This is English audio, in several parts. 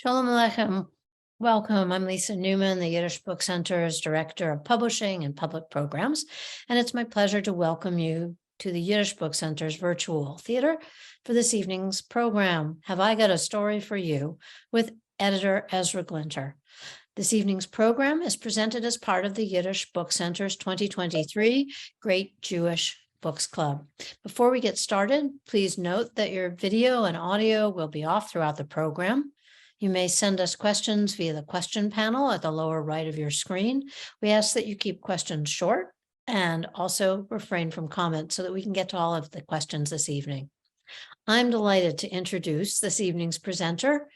Shalom Aleichem. Welcome. I'm Lisa Newman, the Yiddish Book Center's Director of Publishing and Public Programs, and it's my pleasure to welcome you to the Yiddish Book Center's virtual theater for this evening's program, Have I Got a Story for You, with editor Ezra Glinter. This evening's program is presented as part of the Yiddish Book Center's 2023 Great Jewish Books Club. Before we get started, please note that your video and audio will be off throughout the program. You may send us questions via the question panel at the lower right of your screen. We ask that you keep questions short and also refrain from comments so that we can get to all of the questions this evening. I'm delighted to introduce this evening's presenter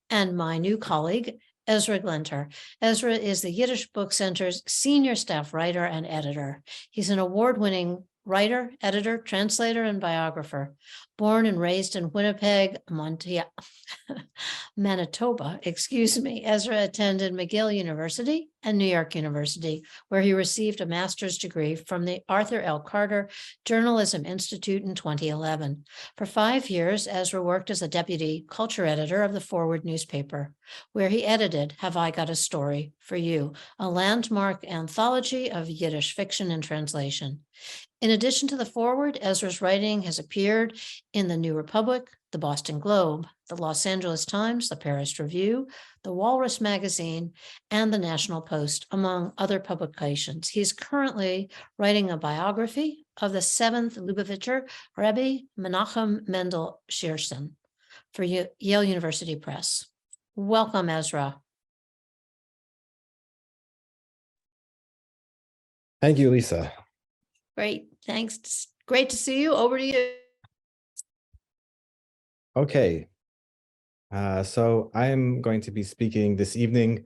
and my new colleague, Ezra Glinter. Ezra is the Yiddish Book Center's senior staff writer and editor. He's an award-winning writer, editor, translator, and biographer. Born and raised in Winnipeg, Manitoba, Ezra attended McGill University and New York University, where he received a master's degree from the Arthur L. Carter Journalism Institute in 2011. For 5 years, Ezra worked as a deputy culture editor of the Forward newspaper, where he edited Have I Got a Story for You, a landmark anthology of Yiddish fiction and translation. In addition to the Forward, Ezra's writing has appeared in the New Republic, the Boston Globe, the Los Angeles Times, the Paris Review, the Walrus Magazine, and the National Post, among other publications. He's currently writing a biography of the 7th Lubavitcher Rebbe Menachem Mendel Shearson for Yale University Press. Welcome, Ezra. Thank you, Lisa. Great, thanks. Great to see you. Over to you. Okay, so I'm going to be speaking this evening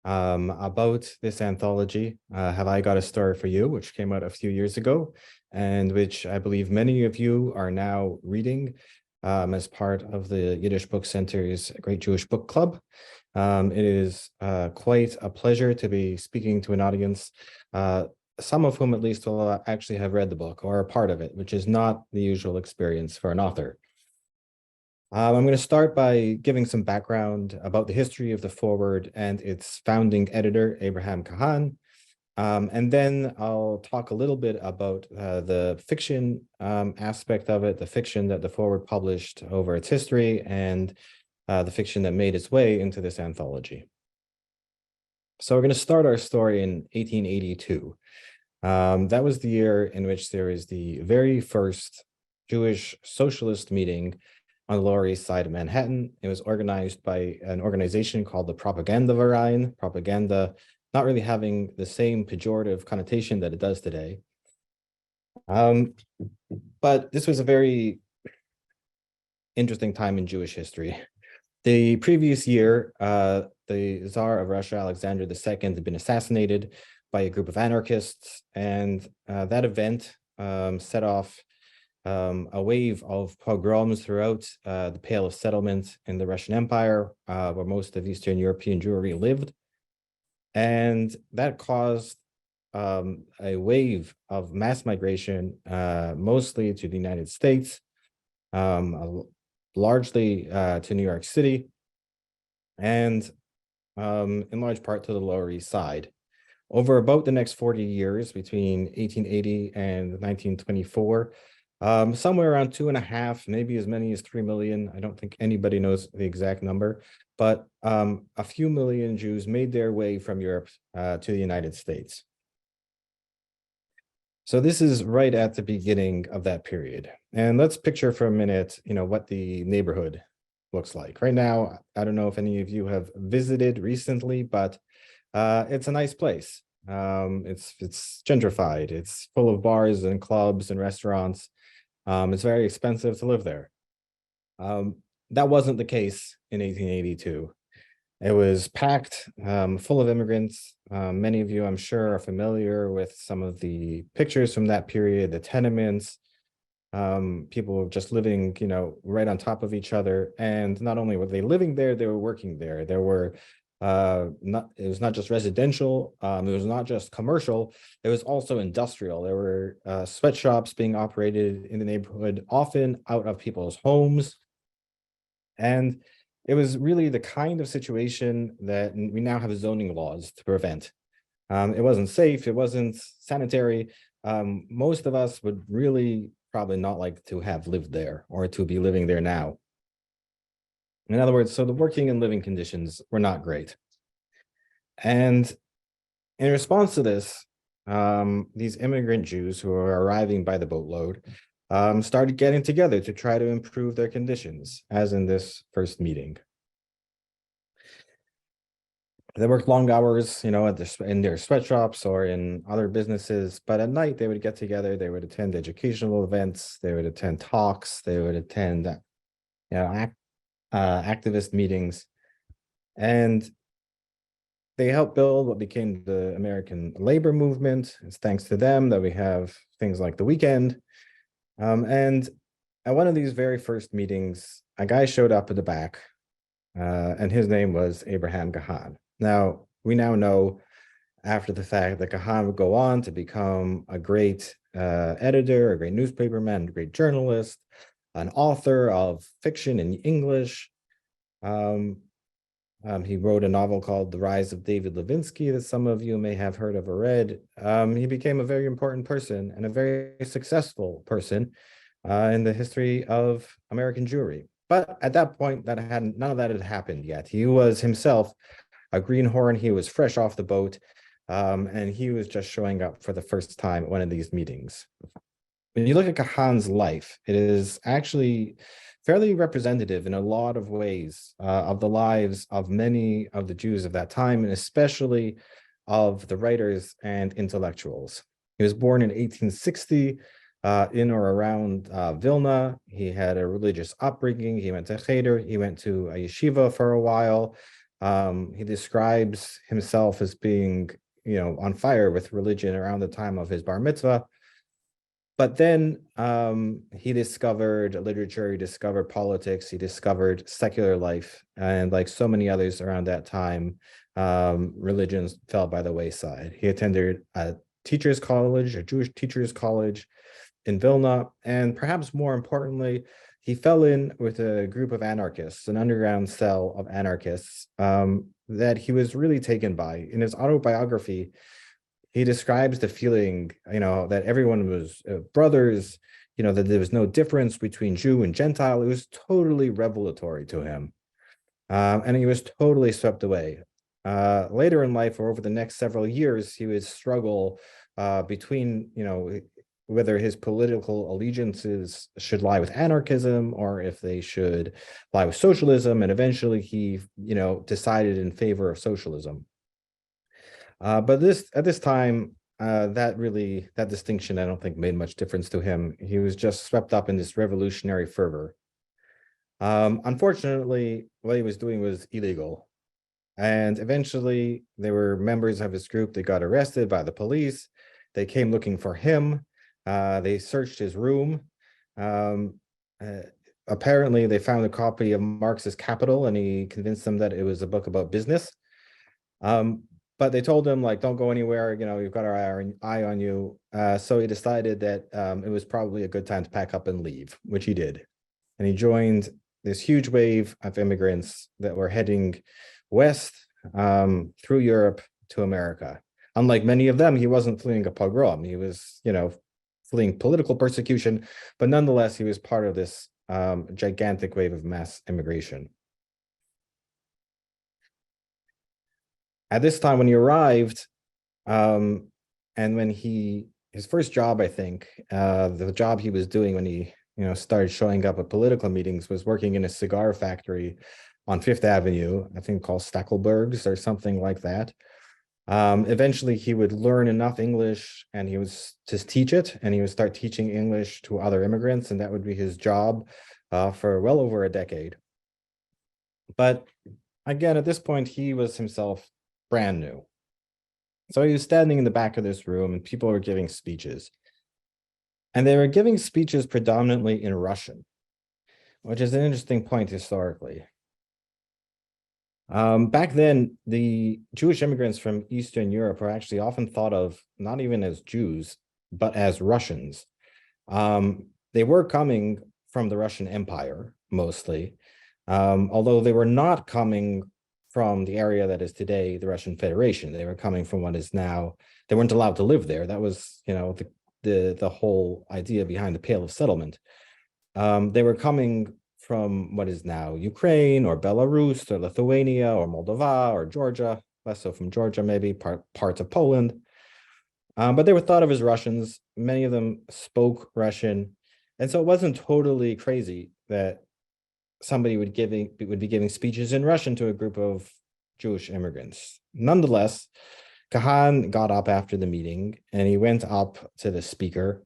about this anthology, Have I Got a Story for You, which came out a few years ago, and which I believe many of you are now reading as part of the Yiddish Book Center's Great Jewish Book Club. It is quite a pleasure to be speaking to an audience, some of whom at least will actually have read the book or a part of it, which is not the usual experience for an author. I'm going to start by giving some background about the history of the Forward and its founding editor, Abraham Kahan. And then I'll talk a little bit about the fiction aspect of it, the fiction that the Forward published over its history, and the fiction that made its way into this anthology. So we're going to start our story in 1882. That was the year in which there was the very first Jewish socialist meeting on the Lower East Side of Manhattan. It was organized by an organization called the Propagandaverein, propaganda not really having the same pejorative connotation that it does today. But this was a very interesting time in Jewish history. The previous year, the Tsar of Russia, Alexander II, had been assassinated by a group of anarchists, and that event set off a wave of pogroms throughout the Pale of Settlement in the Russian Empire, where most of Eastern European Jewry lived. And that caused a wave of mass migration, mostly to the United States, largely to New York City, and in large part to the Lower East Side. Over about the next 40 years, between 1880 and 1924, somewhere around 2.5, maybe as many as 3 million. I don't think anybody knows the exact number, but a few million Jews made their way from Europe to the United States. So this is right at the beginning of that period. And let's picture for a minute, what the neighborhood looks like. Right now, I don't know if any of you have visited recently, but it's a nice place. It's gentrified. It's full of bars and clubs and restaurants. It's very expensive to live there. That wasn't the case in 1882. It was packed, full of immigrants. Many of you, I'm sure, are familiar with some of the pictures from that period, the tenements, people just living, right on top of each other. And not only were they living there, they were working there. There were it was not just residential, it was not just commercial, it was also industrial. There were sweatshops being operated in the neighborhood, often out of people's homes. And It was really the kind of situation that we now have zoning laws to prevent. It wasn't safe, it wasn't sanitary. Most of us would really probably not like to have lived there or to be living there now. In other words, so the working and living conditions were not great. And in response to this, these immigrant Jews who were arriving by the boatload started getting together to try to improve their conditions, as in this first meeting. They worked long hours, you know, in their sweatshops or in other businesses, but at night they would get together, they would attend educational events, they would attend talks, they would attend activist meetings, and they helped build what became the American labor movement. It's thanks to them that we have things like the weekend. And at one of these very first meetings, a guy showed up at the back, and his name was Abraham Gahan. Now, we now know after the fact that Gahan would go on to become a great editor, a great newspaperman, a great journalist, an author of fiction in English. He wrote a novel called The Rise of David Levinsky that some of you may have heard of or read. He became a very important person and a very successful person in the history of American Jewry. But at that point, none of that had happened yet. He was himself a greenhorn. He was fresh off the boat, and he was just showing up for the first time at one of these meetings. When you look at Gahan's life, it is actually fairly representative in a lot of ways of the lives of many of the Jews of that time, and especially of the writers and intellectuals. He was born in 1860 in or around Vilna. He had a religious upbringing. He went to Cheder. He went to a yeshiva for a while. He describes himself as being, on fire with religion around the time of his bar mitzvah. But then he discovered literature, he discovered politics, he discovered secular life. And like so many others around that time, religions fell by the wayside. He attended a teacher's college, a Jewish teacher's college in Vilna. And perhaps more importantly, he fell in with a group of anarchists, an underground cell of anarchists that he was really taken by. In his autobiography, he describes the feeling, that everyone was brothers, that there was no difference between Jew and Gentile. It was totally revelatory to him. And he was totally swept away. Later in life, or over the next several years, he would struggle between, whether his political allegiances should lie with anarchism or if they should lie with socialism. And eventually he, decided in favor of socialism. But at this time, that distinction, I don't think made much difference to him. He was just swept up in this revolutionary fervor. Unfortunately, what he was doing was illegal. And eventually there were members of his group that got arrested by the police. They came looking for him. They searched his room. Apparently they found a copy of Marx's Capital, and he convinced them that it was a book about business. But they told him, don't go anywhere, you've got our eye on you. So he decided that it was probably a good time to pack up and leave, which he did. And he joined this huge wave of immigrants that were heading west through Europe to America. Unlike many of them, he wasn't fleeing a pogrom. He was, fleeing political persecution, but nonetheless, he was part of this gigantic wave of mass immigration. At this time, when he arrived, and when his first job, I think, the job he was doing when he, started showing up at political meetings was working in a cigar factory on Fifth Avenue, I think called Stackelberg's or something like that. Eventually, he would learn enough English and he was to teach it, and he would start teaching English to other immigrants, and that would be his job for well over a decade. But again, at this point, he was himself brand new. So he was standing in the back of this room and people were giving speeches. And they were giving speeches predominantly in Russian, which is an interesting point historically. Back then, the Jewish immigrants from Eastern Europe were actually often thought of not even as Jews, but as Russians. They were coming from the Russian Empire, mostly. although they were not coming from the area that is today the Russian Federation. They were coming from what is now, they weren't allowed to live there. That was, the whole idea behind the Pale of Settlement. They were coming from what is now Ukraine or Belarus or Lithuania or Moldova or Georgia, less so from Georgia, maybe parts of Poland. But they were thought of as Russians. Many of them spoke Russian. And so it wasn't totally crazy that somebody would be giving speeches in Russian to a group of Jewish immigrants. Nonetheless, Kahan got up after the meeting and he went up to the speaker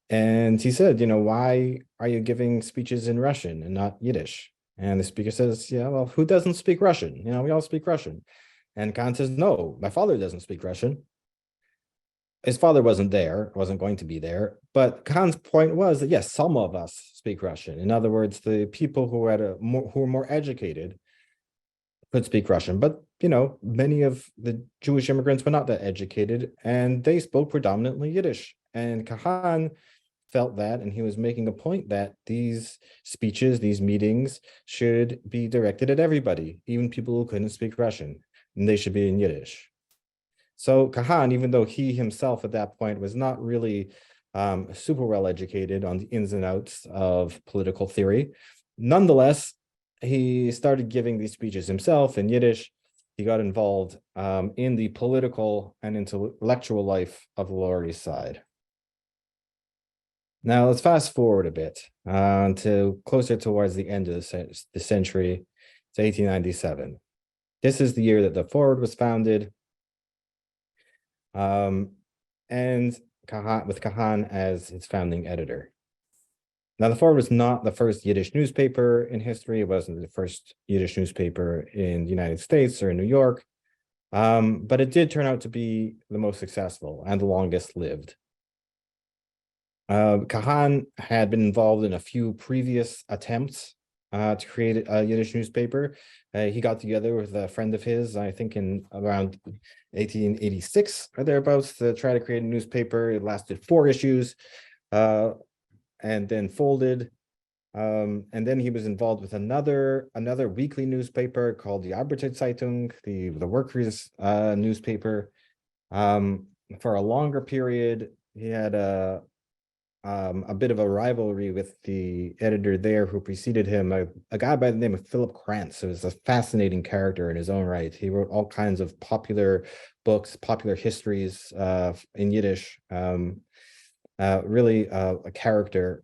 and he said, why are you giving speeches in Russian and not Yiddish? And the speaker says, yeah, well, who doesn't speak Russian? We all speak Russian. And Kahan says, no, my father doesn't speak Russian. His father wasn't there, wasn't going to be there. But Kahan's point was that, yes, some of us speak Russian. In other words, the people who were more educated could speak Russian. But, many of the Jewish immigrants were not that educated, and they spoke predominantly Yiddish. And Kahan felt that, and he was making a point that these speeches, these meetings should be directed at everybody, even people who couldn't speak Russian, and they should be in Yiddish. So Kahan, even though he himself at that point was not really super well educated on the ins and outs of political theory, nonetheless, he started giving these speeches himself in Yiddish. He got involved in the political and intellectual life of the Lower East Side. Now let's fast forward a bit to closer towards the end of the century. It's 1897. This is the year that the Forward was founded, and Kahan, with Kahan as its founding editor. Now, the Forward was not the first Yiddish newspaper in history. It wasn't the first Yiddish newspaper in the United States or in New York, but it did turn out to be the most successful and the longest lived. Kahan had been involved in a few previous attempts to create a Yiddish newspaper. He got together with a friend of his, I think in around 1886 or thereabouts, to try to create a newspaper. It lasted 4 issues and then folded. And then he was involved with another weekly newspaper called the Arbeiterzeitung, the workers' newspaper. For a longer period, he had a bit of a rivalry with the editor there who preceded him, a guy by the name of Philip Krantz, who was a fascinating character in his own right. He wrote all kinds of popular books, popular histories in Yiddish, really a character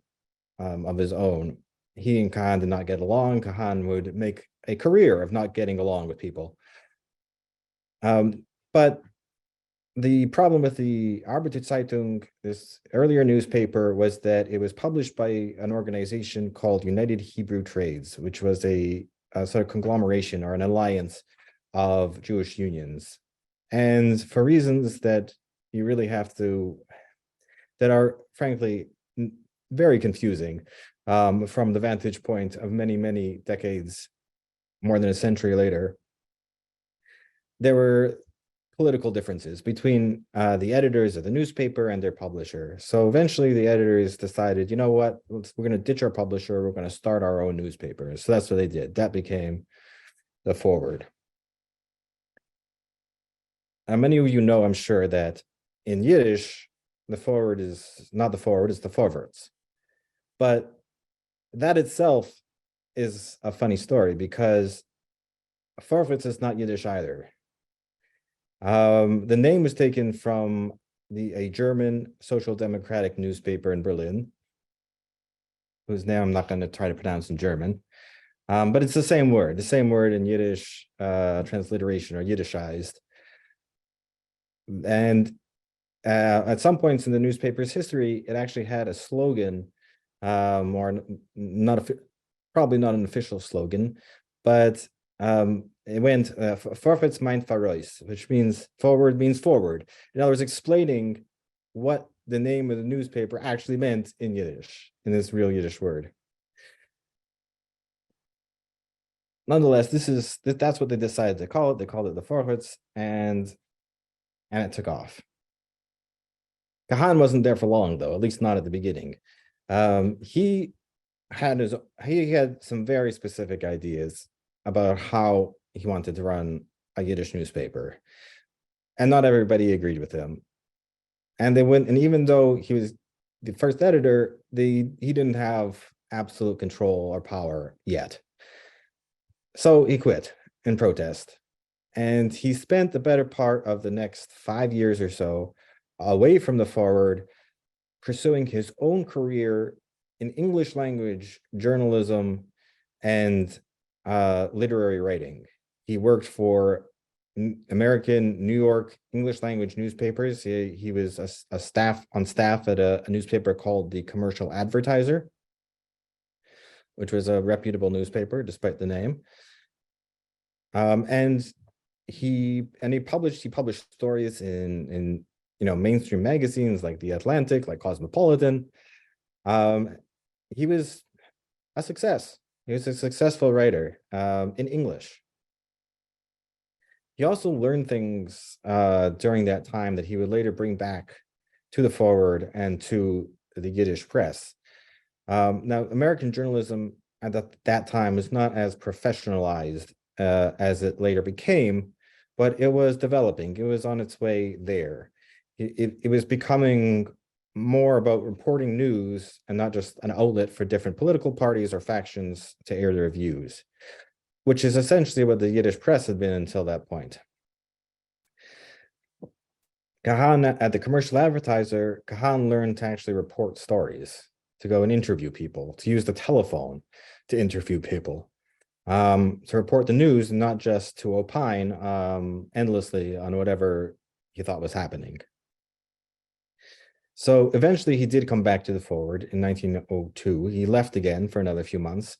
of his own. He and Kahan did not get along. Kahan would make a career of not getting along with people. But the problem with the Arbeiterzeitung, this earlier newspaper, was that it was published by an organization called United Hebrew Trades, which was a sort of conglomeration or an alliance of Jewish unions. And for reasons that you really have to, that are frankly very confusing from the vantage point of many, many decades, more than a century later, there were political differences between the editors of the newspaper and their publisher. So eventually the editors decided, you know what, we're going to ditch our publisher. We're going to start our own newspaper. So that's what they did. That became the Forward. And many of you know, I'm sure, that in Yiddish, the Forward is not the Forward, it's the Vorwärts. But that itself is a funny story because Vorwärts is not Yiddish either. The name was taken from a German social democratic newspaper in Berlin, whose name I'm not going to try to pronounce in German, but it's the same word in Yiddish transliteration or Yiddishized. And at some points in the newspaper's history, it actually had a slogan, or not probably not an official slogan, but it went Vorwärts meint voraus, which means forward means forward. In other words, explaining what the name of the newspaper actually meant in Yiddish, in this real Yiddish word. Nonetheless, that's what they decided to call it. They called it the Vorwärts, and it took off. Kahan wasn't there for long, though, at least not at the beginning. He he had some very specific ideas about how he wanted to run a Yiddish newspaper, and not everybody agreed with him. And they went, and even though he was the first editor, he didn't have absolute control or power yet. So he quit in protest. And he spent the better part of the next 5 years or so away from the Forward, pursuing his own career in English language journalism and literary writing. He worked for American, New York English language newspapers. He was a staff at a newspaper called the Commercial Advertiser, which was a reputable newspaper despite the name. And he published stories in mainstream magazines like The Atlantic, like Cosmopolitan. He was a success. He was a successful writer in English. He also learned things during that time that he would later bring back to the Forward and to the Yiddish press. Now, American journalism at that time was not as professionalized as it later became, but it was developing. It was on its way there. It was becoming more about reporting news and not just an outlet for different political parties or factions to air their views, which is essentially what the Yiddish press had been until that point. At the Commercial Advertiser, Kahan learned to actually report stories, to go and interview people, to use the telephone to interview people, to report the news, and not just to opine endlessly on whatever he thought was happening. So eventually he did come back to the Forward in 1902. He left again for another few months,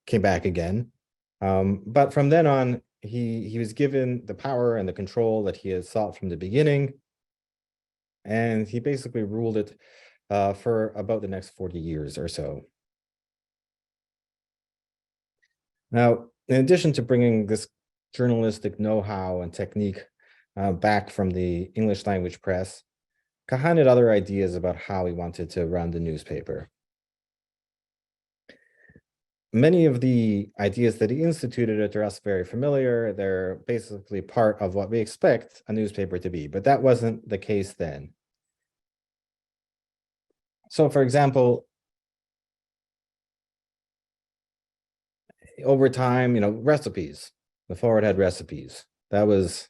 came back again. But from then on, he was given the power and the control that he had sought from the beginning. And he basically ruled it for about the next 40 years or so. Now, in addition to bringing this journalistic know-how and technique back from the English language press, Kahan had other ideas about how he wanted to run the newspaper. Many of the ideas that he instituted are us very familiar. They're basically part of what we expect a newspaper to be, but that wasn't the case then. So, for example, over time, recipes. The Forward had recipes. That was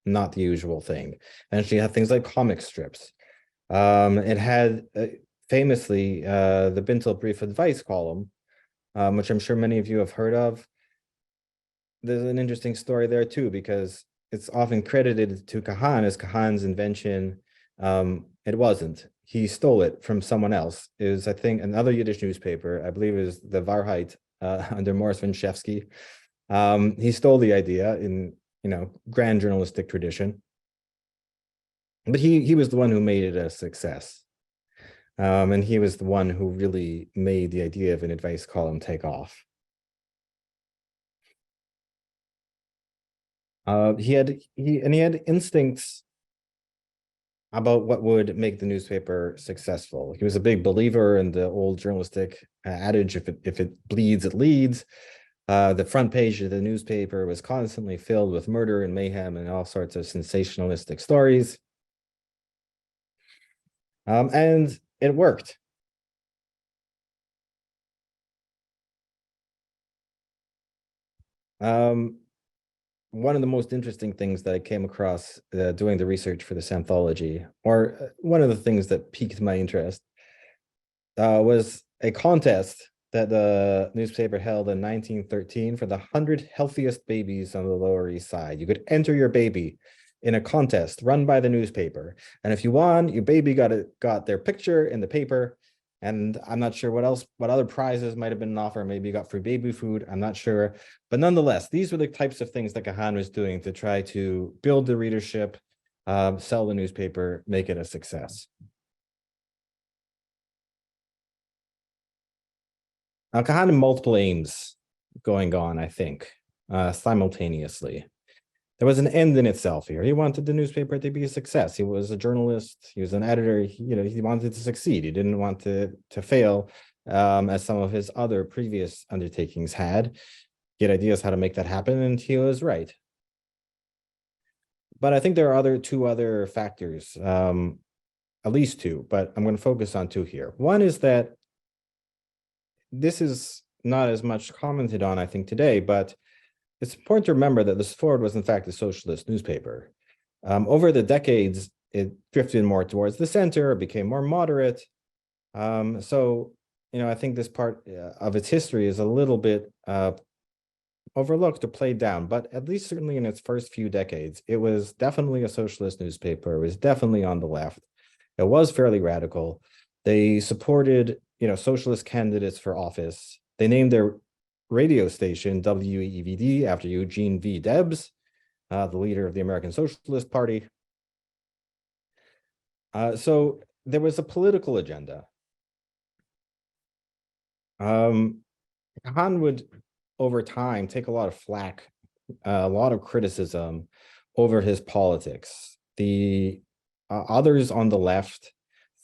not the usual thing. And she had things like comic strips. It had famously the Bintel Brief Advice column, which I'm sure many of you have heard of. There's an interesting story there too, because it's often credited to Kahan as Kahan's invention. It wasn't. He stole it from someone else. It was, I think, another Yiddish newspaper. I believe it was the Wahrheit under Morris Winchevsky. He stole the idea in grand journalistic tradition, but he was the one who made it a success. And he was the one who really made the idea of an advice column take off. He had instincts about what would make the newspaper successful. He was a big believer in the old journalistic adage, if it bleeds, it leads. The front page of the newspaper was constantly filled with murder and mayhem and all sorts of sensationalistic stories. And it worked. One of the most interesting things that I came across doing the research for this anthology, or one of the things that piqued my interest, was a contest that the newspaper held in 1913 for the 100 healthiest babies on the Lower East Side. You could enter your baby in a contest run by the newspaper, and if you won, your baby got their picture in the paper. And I'm not sure what other prizes might have been an offer. Maybe you got free baby food. I'm not sure. But nonetheless, these were the types of things that Kahan was doing to try to build the readership, sell the newspaper, make it a success. Now, Kahan had multiple aims going on, I think, simultaneously. There was an end in itself here. He wanted the newspaper to be a success. He was a journalist. He was an editor. He wanted to succeed. He didn't want to fail as some of his other previous undertakings had. He had ideas how to make that happen, and he was right. But I think there are two other factors, at least two, but I'm going to focus on two here. One is that this is not as much commented on, I think, today, but it's important to remember that the Forward was, in fact, a socialist newspaper. Over the decades, it drifted more towards the center, became more moderate. So, I think this part of its history is a little bit overlooked or played down, but at least certainly in its first few decades, it was definitely a socialist newspaper. It was definitely on the left. It was fairly radical. They supported, socialist candidates for office. They named their radio station WEVD after Eugene V. Debs, the leader of the American Socialist Party. So there was a political agenda. Khan would, over time, take a lot of flack, a lot of criticism over his politics. The others on the left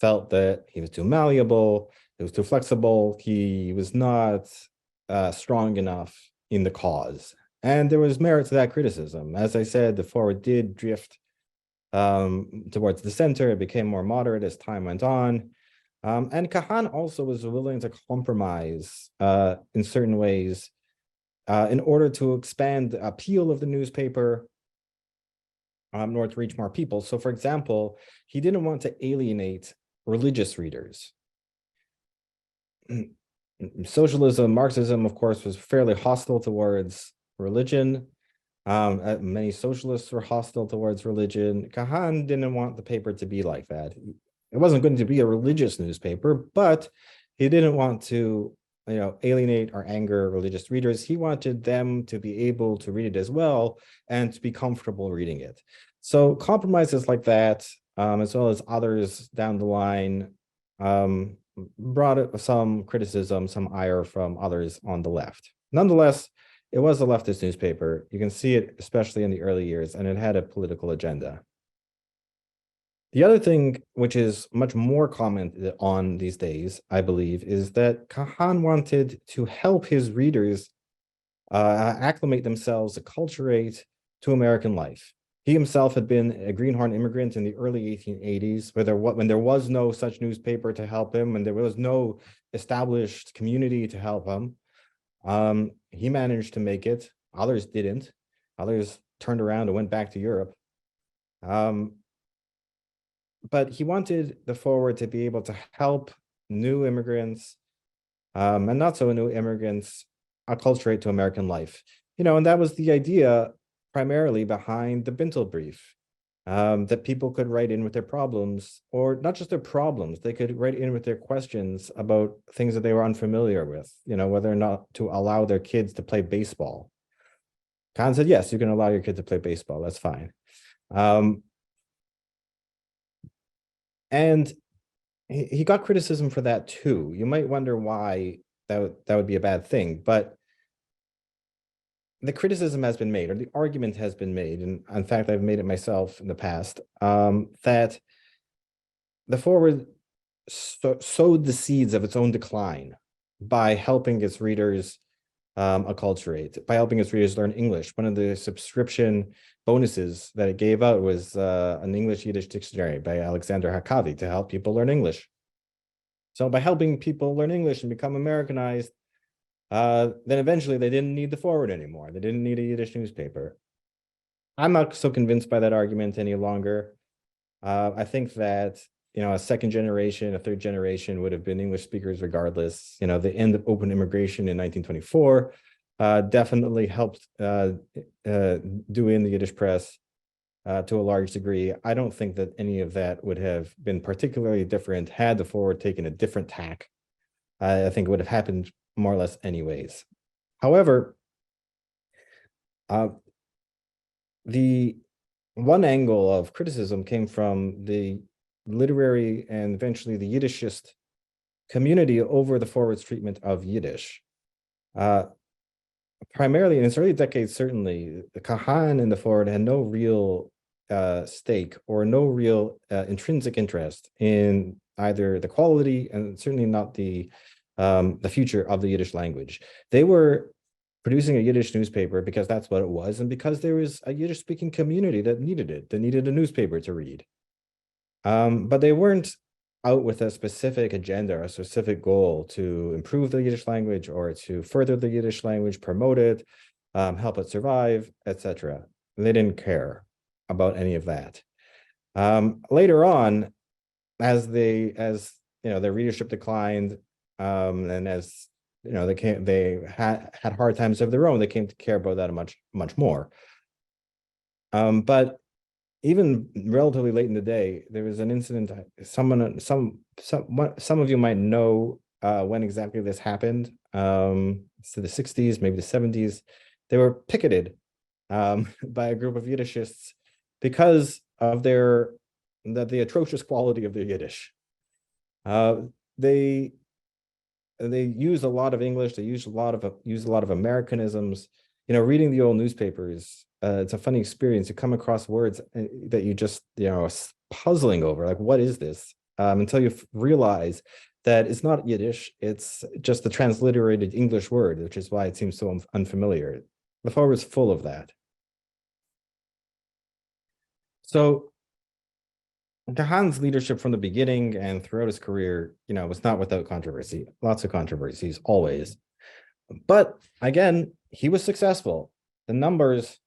felt that he was too malleable, he was too flexible, he was not strong enough in the cause. And there was merit to that criticism. As I said, the Forward did drift towards the center. It became more moderate as time went on. And Khan also was willing to compromise in certain ways in order to expand the appeal of the newspaper, nor to reach more people. So, for example, he didn't want to alienate religious readers. Socialism, Marxism, of course, was fairly hostile towards religion. Many socialists were hostile towards religion. Khan didn't want the paper to be like that. It wasn't going to be a religious newspaper, but he didn't want to, alienate or anger religious readers. He wanted them to be able to read it as well and to be comfortable reading it. So compromises like that, as well as others down the line, brought some criticism, some ire from others on the left. Nonetheless, it was a leftist newspaper. You can see it, especially in the early years, and it had a political agenda. The other thing, which is much more commented on these days, I believe, is that Khan wanted to help his readers acclimate themselves, acculturate to American life. He himself had been a greenhorn immigrant in the early 1880s, when there was no such newspaper to help him, and there was no established community to help him. He managed to make it. Others didn't. Others turned around and went back to Europe. But he wanted the Forward to be able to help new immigrants and not so new immigrants acculturate to American life. And that was the idea primarily behind the Bintel brief, that people could write in with their problems, or not just their problems, they could write in with their questions about things that they were unfamiliar with, whether or not to allow their kids to play baseball. Khan said, yes, you can allow your kid to play baseball, that's fine. And he got criticism for that too. You might wonder why that would be a bad thing, but the criticism has been made, or the argument has been made, and in fact, I've made it myself in the past, that the Forward sowed the seeds of its own decline by helping its readers acculturate, by helping its readers learn English. One of the subscription bonuses that it gave out was an English-Yiddish dictionary by Alexander Hakavi to help people learn English. So by helping people learn English and become Americanized, then eventually they didn't need the Forward anymore. They didn't need a Yiddish newspaper. I'm not so convinced by that argument any longer. I think that, a second generation, a third generation would have been English speakers regardless. The end of open immigration in 1924 definitely helped do in the Yiddish press to a large degree. I don't think that any of that would have been particularly different had the Forward taken a different tack. I think it would have happened more or less anyways. However, the one angle of criticism came from the literary and eventually the Yiddishist community over the Forward's treatment of Yiddish. Primarily in its early decades, certainly, the Khan and the Forward had no real stake or no real intrinsic interest in either the quality and certainly not the the future of the Yiddish language. They were producing a Yiddish newspaper because that's what it was, and because there was a Yiddish-speaking community that needed it, that needed a newspaper to read. But they weren't out with a specific agenda, a specific goal to improve the Yiddish language or to further the Yiddish language, promote it, help it survive, etc. They didn't care about any of that. Later on, as their readership declined, and as they had hard times of their own, they came to care about that much more. But even relatively late in the day, there was an incident. Some of you might know when exactly this happened. So the 60s, maybe the 70s. They were picketed by a group of Yiddishists because of the atrocious quality of their Yiddish. They use a lot of English. They use a lot of Americanisms. Reading the old newspapers, it's a funny experience. You come across words that you just are puzzling over, like, what is this? Until you realize that it's not Yiddish. It's just a transliterated English word, which is why it seems so unfamiliar. The forward is full of that. So Kahan's leadership from the beginning and throughout his career, was not without controversy. Lots of controversies, always. But again, he was successful. The numbers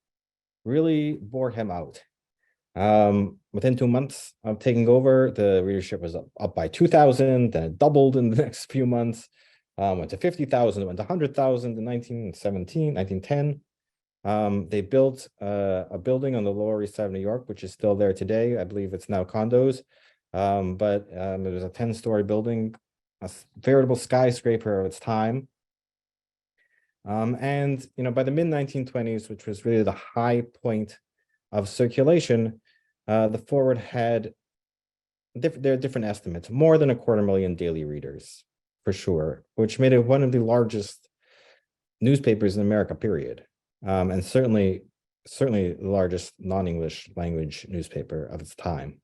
really bore him out. Within 2 months of taking over, the readership was up by 2,000, then it doubled in the next few months, went to 50,000, went to 100,000 in 1910. They built a building on the Lower East Side of New York, which is still there today. I believe it's now condos, but it was a 10-story building, a veritable skyscraper of its time. And by the mid-1920s, which was really the high point of circulation, the Forward had there are different estimates, more than 250,000 daily readers, for sure, which made it one of the largest newspapers in America, period. And certainly the largest non-English language newspaper of its time.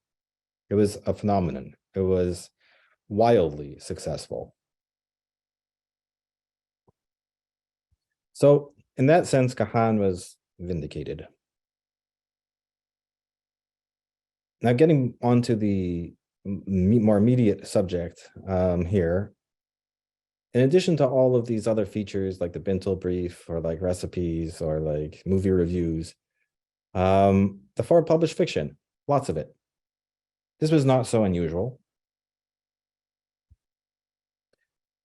It was a phenomenon. It was wildly successful. So in that sense, Kahan was vindicated. Now, getting onto the more immediate subject here, in addition to all of these other features like the Bintel brief or like recipes or like movie reviews, the Forward published fiction, lots of it. This was not so unusual.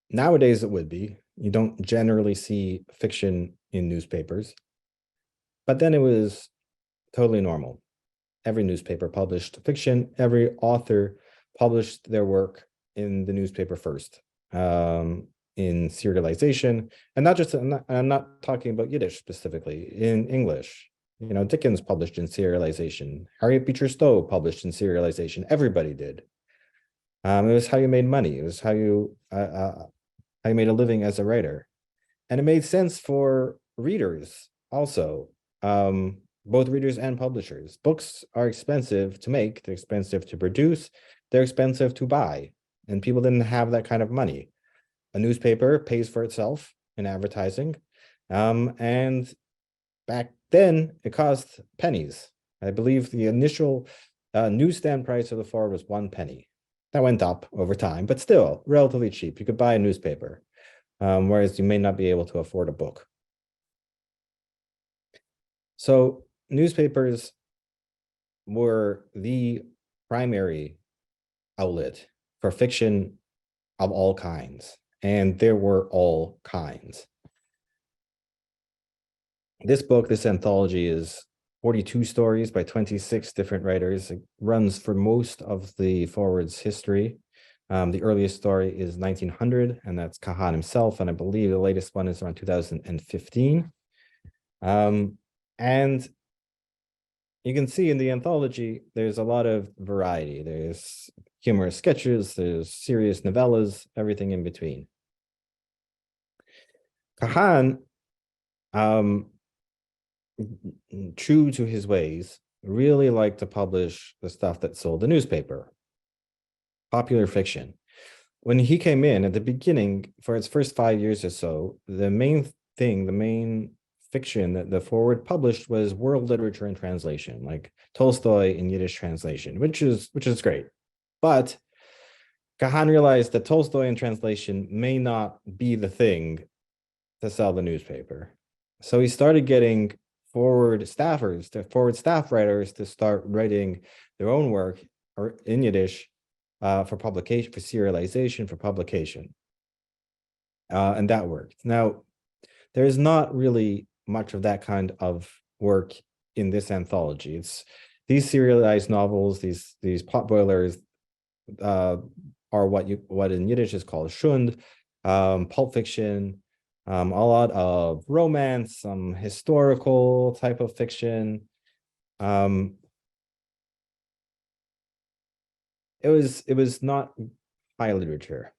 Nowadays, it would be. You don't generally see fiction in newspapers, but then it was totally normal. Every newspaper published fiction. Every author published their work in the newspaper first, in serialization, and not just. I'm not talking about Yiddish specifically. In English, Dickens published in serialization. Harriet Beecher Stowe published in serialization. Everybody did. It was how you made money. It was how you made a living as a writer, and it made sense for readers also. Both readers and publishers. Books are expensive to make, they're expensive to produce, they're expensive to buy, and people didn't have that kind of money. A newspaper pays for itself in advertising, and back then it cost pennies. I believe the initial newsstand price of the Forward was 1 penny. That went up over time, but still relatively cheap. You could buy a newspaper, whereas you may not be able to afford a book. So newspapers were the primary outlet for fiction of all kinds, and there were all kinds. This book, this anthology, is 42 stories by 26 different writers. It runs for most of the Forward's history. The earliest story is 1900, and that's Kahan himself, and I believe the latest one is around 2015. And you can see in the anthology, there's a lot of variety. There's humorous sketches, there's serious novellas, everything in between. Kahan, true to his ways, really liked to publish the stuff that sold the newspaper, popular fiction. when he came in at the beginning, for its first 5 years or so, the main fiction that the Forward published was world literature in translation, like Tolstoy in Yiddish translation, which is great. But Kahan realized that Tolstoy in translation may not be the thing to sell the newspaper. So he started getting forward staff writers to start writing their own work or in Yiddish for publication, for serialization, for publication. And that worked. Now, there is not really much of that kind of work in this anthology. It's these serialized novels, these potboilers are what in Yiddish is called shund, pulp fiction, a lot of romance, some historical type of fiction. It was not high literature.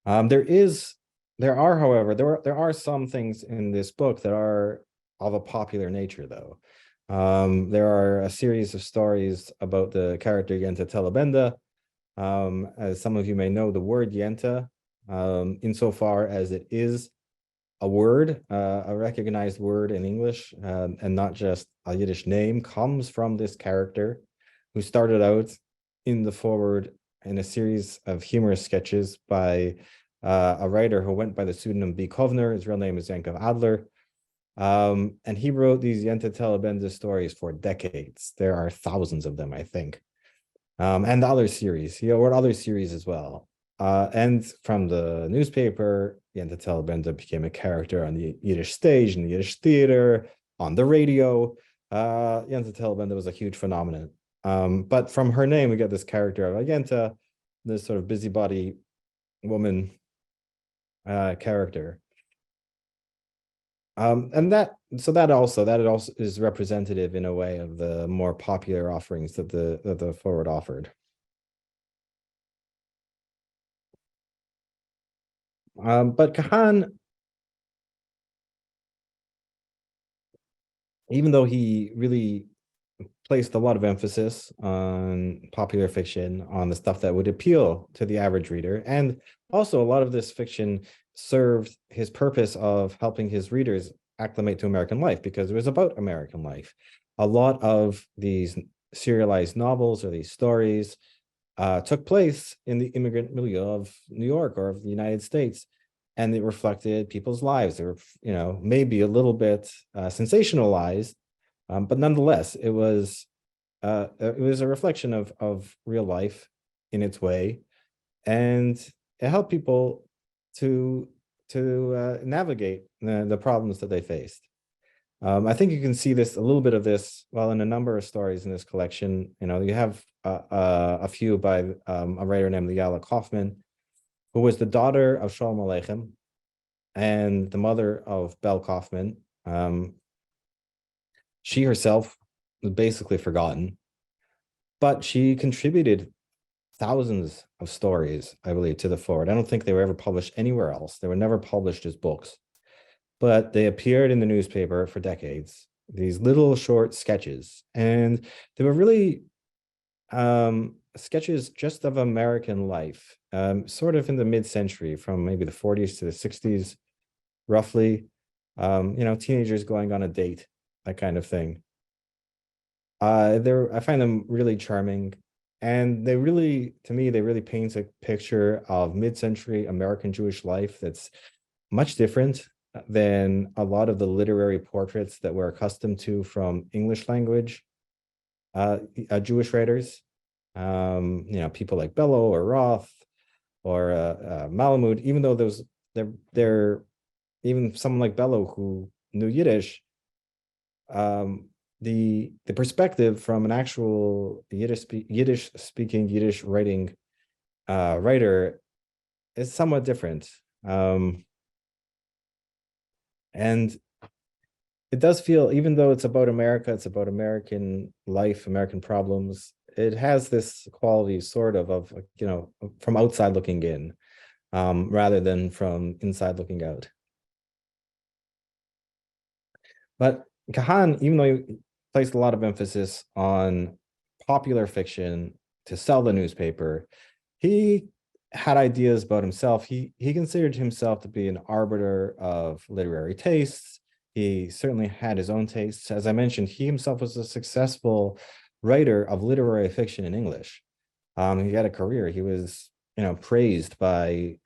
There are some things in this book that are of a popular nature, though. There are a series of stories about the character Yenta Telebenda. As some of you may know, the word Yenta, insofar as it is a word, a recognized word in English, and not just a Yiddish name, comes from this character who started out in the Forward in a series of humorous sketches by a writer who went by the pseudonym B. Kovner. His real name is Yankov Adler. And he wrote these Yenta Telebenda stories for decades. There are thousands of them, I think. And other series. He wrote other series as well. And from the newspaper, Yenta Telebenda became a character on the Yiddish stage, in the Yiddish theater, on the radio. Yenta Telebenda was a huge phenomenon. But from her name, we get this character of Yenta, this sort of busybody woman character. And that also is representative in a way of the more popular offerings that the Forward offered. But Kahan, even though he really placed a lot of emphasis on popular fiction, on the stuff that would appeal to the average reader, and also a lot of this fiction served his purpose of helping his readers acclimate to American life, because it was about American life. A lot of these serialized novels or these stories took place in the immigrant milieu of New York or of the United States, and it reflected people's lives. They were, maybe a little bit sensationalized, but nonetheless, it was a reflection of real life in its way, and it helped people to navigate the problems that they faced. I think you can see this, a little bit of this, well, in a number of stories in this collection. You have a few by a writer named Liala Kaufman, who was the daughter of Shalom Aleichem and the mother of Belle Kaufman. She herself was basically forgotten, but she contributed thousands of stories, I believe, to the Forward. I don't think they were ever published anywhere else. They were never published as books, but they appeared in the newspaper for decades, these little short sketches. And they were really sketches just of American life, sort of in the mid-century, from maybe the 40s to the 60s, roughly. Teenagers going on a date, that kind of thing. I find them really charming, and to me, they really paint a picture of mid-century American Jewish life that's much different than a lot of the literary portraits that we're accustomed to from English language Jewish writers. People like Bellow or Roth or Malamud, even though they're even someone like Bellow who knew Yiddish, the perspective from an actual Yiddish speaking, Yiddish writing writer is somewhat different. And it does feel, even though it's about America, it's about American life, American problems, it has this quality sort of from outside looking in, rather than from inside looking out. But Kahan, even though he placed a lot of emphasis on popular fiction to sell the newspaper, He had ideas about himself. He considered himself to be an arbiter of literary tastes. He certainly had his own tastes. As I mentioned, he himself was a successful writer of literary fiction in English. He had a career. He was, praised by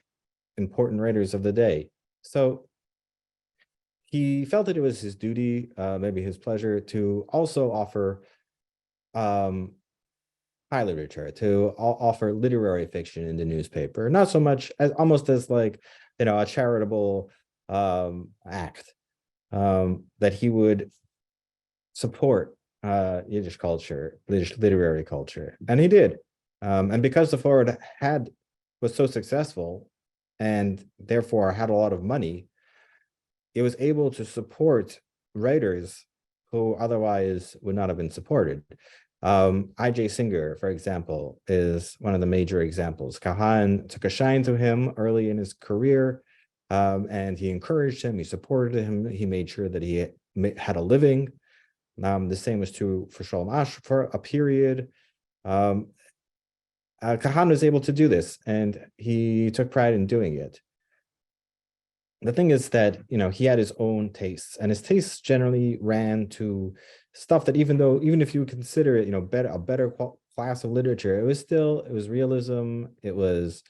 important writers of the day. So he felt that it was his duty, maybe his pleasure, to also offer um, high literature, to offer literary fiction in the newspaper, not so much as almost as like, a charitable act, that he would support Yiddish culture, Yiddish literary culture, and he did. And because the Forward was so successful, and therefore had a lot of money, it was able to support writers who otherwise would not have been supported. I.J. Singer, for example, is one of the major examples. Kahan took a shine to him early in his career, and he encouraged him, he supported him, he made sure that he had a living. The same was true for Sholem Asch for a period. Kahan was able to do this, and he took pride in doing it. The thing is that, he had his own tastes, and his tastes generally ran to stuff that, even if you consider it, a better class of literature, it was realism. It was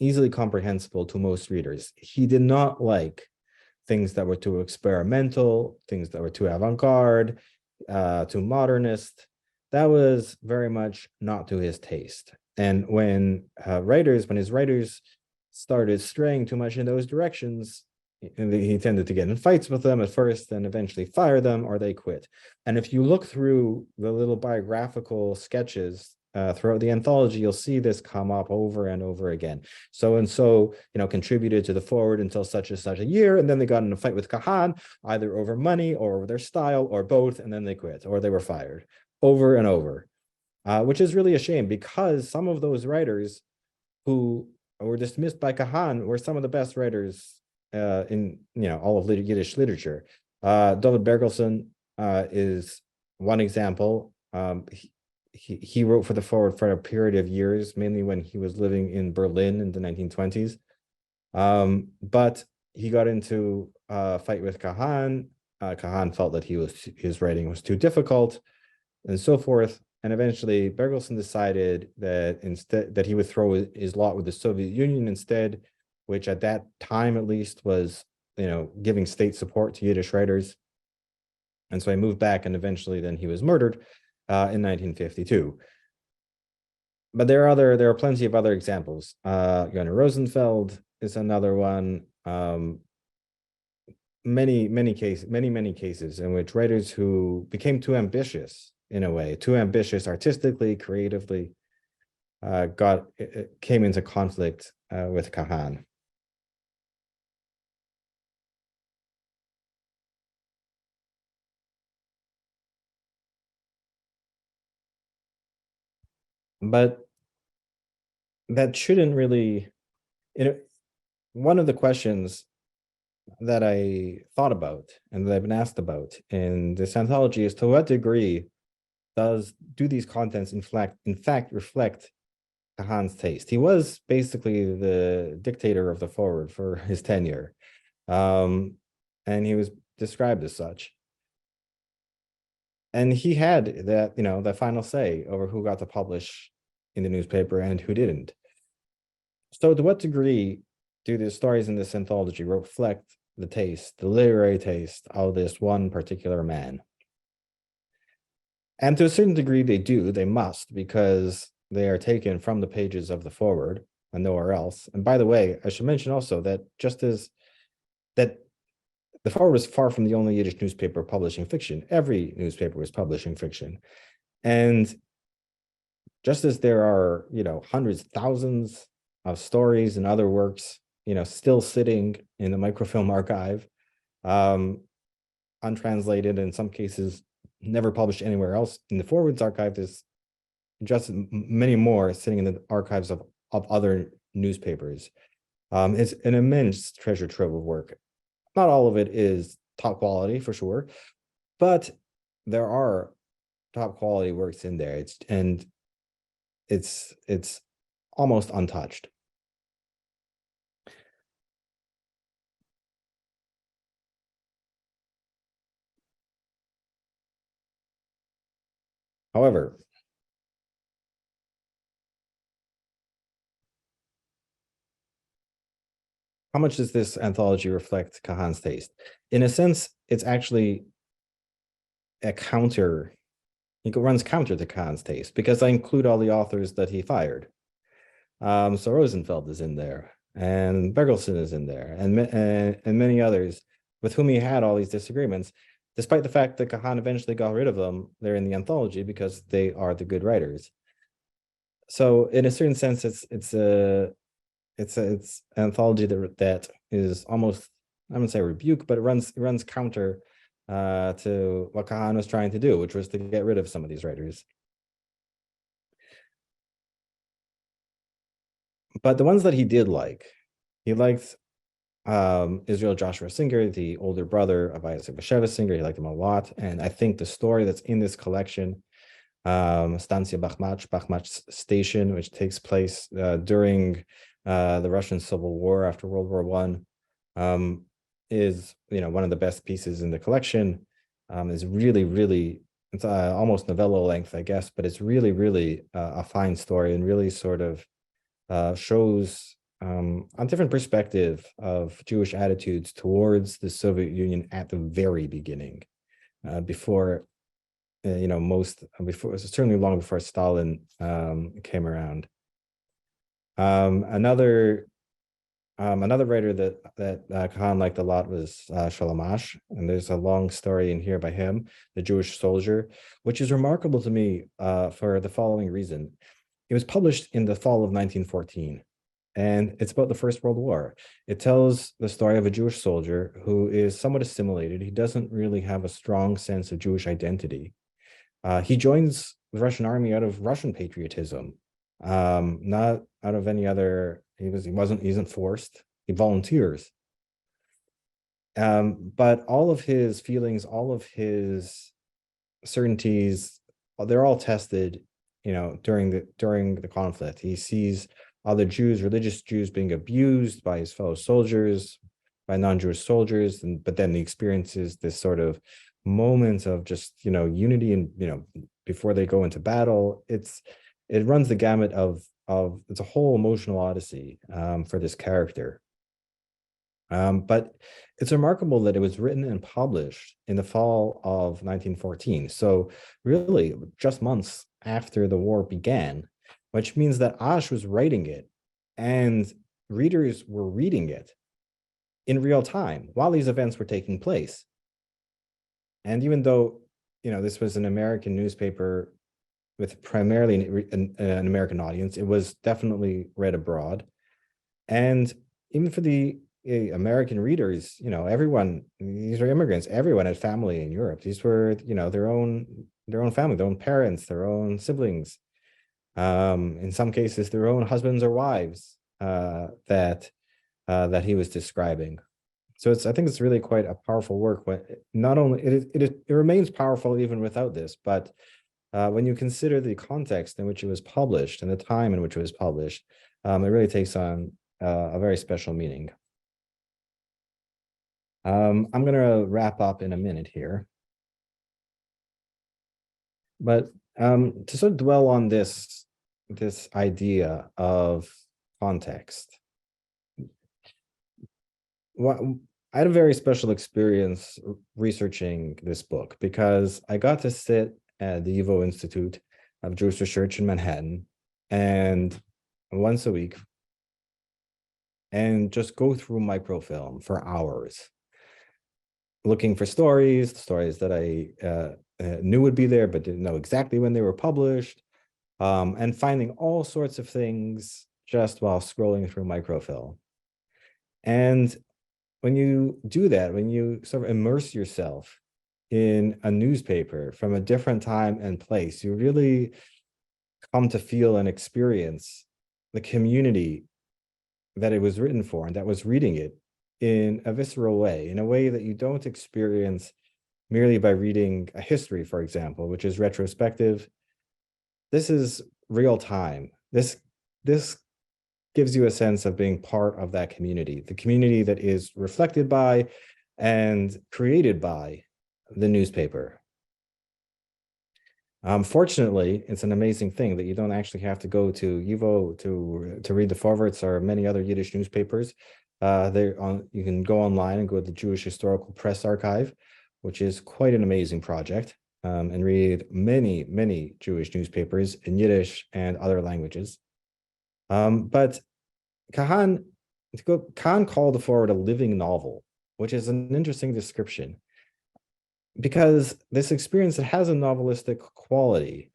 easily comprehensible to most readers. He did not like things that were too experimental, things that were too avant-garde, too modernist. That was very much not to his taste. And when his writers started straying too much in those directions, he tended to get in fights with them at first, and eventually fire them, or they quit. And if you look through the little biographical sketches throughout the anthology, you'll see this come up over and over again. So and so, contributed to the Forward until such and such a year, and then they got in a fight with Kahan, either over money or over their style or both, and then they quit or they were fired over and over, which is really a shame, because some of those writers who were dismissed by Kahan were some of the best writers in all of Yiddish literature. David Bergelson is one example. He wrote for the Forward for a period of years, mainly when he was living in Berlin in the 1920s. But he got into a fight with Kahan. Kahan felt that his writing was too difficult, and so forth. And eventually Bergelson decided that he would throw his lot with the Soviet Union instead, which at that time at least was, giving state support to Yiddish writers. And so he moved back, and eventually then he was murdered in 1952. But there are plenty of other examples. Gunnar Rosenfeld is another one. Many cases in which writers who became too ambitious, in a way, too ambitious artistically, creatively, came into conflict with Kahan. But that shouldn't really, one of the questions that I thought about and that I've been asked about in this anthology is, to what degree do these contents in fact reflect Kahan's taste? He was basically the dictator of the Forward for his tenure, and he was described as such. And he had that final say over who got to publish in the newspaper and who didn't. So to what degree do the stories in this anthology reflect the literary taste of this one particular man? And to a certain degree, they must, because they are taken from the pages of the Forward and nowhere else. And by the way, I should mention also that just as that the Forward was far from the only Yiddish newspaper publishing fiction, every newspaper was publishing fiction. And just as there are, hundreds, thousands of stories and other works, still sitting in the microfilm archive, untranslated, in some cases never published anywhere else, in the Forward's archive, there's just many more sitting in the archives of other newspapers. It's an immense treasure trove of work. Not all of it is top quality, for sure, but there are top quality works in there. It's almost untouched. However, how much does this anthology reflect Kahan's taste? In a sense, it's actually a counter. It runs counter to Kahan's taste because I include all the authors that he fired. So Rosenfeld is in there, and Bergelsen is in there, and many others with whom he had all these disagreements. Despite the fact that Kahan eventually got rid of them, they're in the anthology because they are the good writers. So in a certain sense, it's an anthology that is almost, I wouldn't say rebuke, but it runs counter to what Kahan was trying to do, which was to get rid of some of these writers. But the ones that he did like, he liked Israel Joshua Singer, the older brother of Isaac Bashevis Singer. He liked him a lot. And I think the story that's in this collection, Stansia Bakhmat's Station, which takes place during the Russian Civil War after World War I, is one of the best pieces in the collection. Is really, really, it's almost novella length, I guess, but it's really, really a fine story and really sort of shows a different perspective of Jewish attitudes towards the Soviet Union at the very beginning, before, certainly long before Stalin came around. Another writer that Kahan liked a lot was Shalom Asch, and there's a long story in here by him, The Jewish Soldier, which is remarkable to me for the following reason. It was published in the fall of 1914, and it's about the First World War. It tells the story of a Jewish soldier who is somewhat assimilated. He doesn't really have a strong sense of Jewish identity. He joins the Russian army out of Russian patriotism, not out of any other. He isn't forced. He volunteers. But all of his feelings, all of his certainties, they're all tested during the conflict. He sees other Jews, religious Jews, being abused by his fellow soldiers, by non-Jewish soldiers, but then he experiences this sort of moment of just unity and before they go into battle. It runs the gamut of it's a whole emotional odyssey for this character. But it's remarkable that it was written and published in the fall of 1914. So really just months after the war began, which means that Asch was writing it and readers were reading it in real time while these events were taking place. And even though, this was an American newspaper with primarily an American audience, it was definitely read abroad. And even for the American readers, everyone, these are immigrants, everyone had family in Europe. These were, their own family, their own parents, their own siblings, in some cases, their own husbands or wives that he was describing. So I think it's really quite a powerful work. Not only it remains powerful even without this, but when you consider the context in which it was published and the time in which it was published, it really takes on a very special meaning. I'm going to wrap up in a minute here. But to sort of dwell on this idea of context, I had a very special experience researching this book because I got to sit at the YIVO Institute of Jewish Research in Manhattan and once a week and just go through microfilm for hours, looking for stories that I knew would be there, but didn't know exactly when they were published, and finding all sorts of things just while scrolling through microfilm. And when you do that, when you sort of immerse yourself in a newspaper from a different time and place, you really come to feel and experience the community that it was written for and that was reading it in a visceral way, in a way that you don't experience merely by reading a history, for example, which is retrospective. This is real time. This gives you a sense of being part of that community, the community that is reflected by and created by the newspaper. Fortunately, it's an amazing thing that you don't actually have to go to YIVO to read the forwards or many other Yiddish newspapers. You can go online and go to the Jewish Historical Press Archive, which is quite an amazing project, and read many, many Jewish newspapers in Yiddish and other languages. But Kahan called the forward a living novel, which is an interesting description, because this experience, it has a novelistic quality.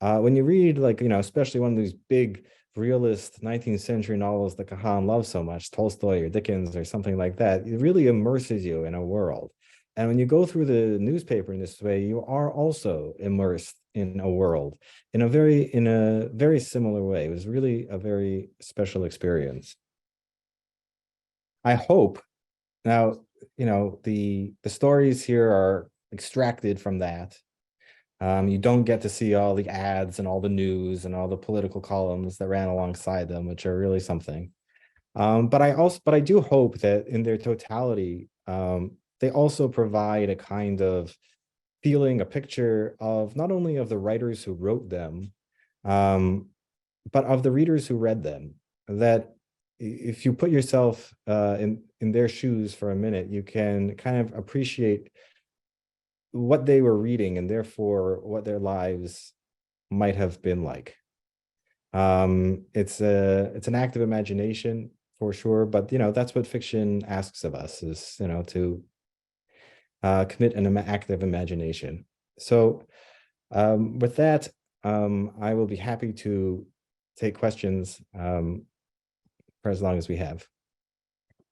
When you read, like, especially one of these big realist 19th century novels that Kahan loves so much, Tolstoy or Dickens or something like that, it really immerses you in a world. And when you go through the newspaper in this way, you are also immersed in a world in a very similar way. It was really a very special experience. I hope now, the stories here are extracted from that. You don't get to see all the ads and all the news and all the political columns that ran alongside them, which are really something. But I do hope that in their totality, they also provide a kind of feeling, a picture of not only of the writers who wrote them, but of the readers who read them. That if you put yourself in their shoes for a minute, you can kind of appreciate what they were reading and therefore what their lives might have been like. It's an act of imagination for sure, but that's what fiction asks of us, is to commit an act of imagination. So with that, I will be happy to take questions for as long as we have.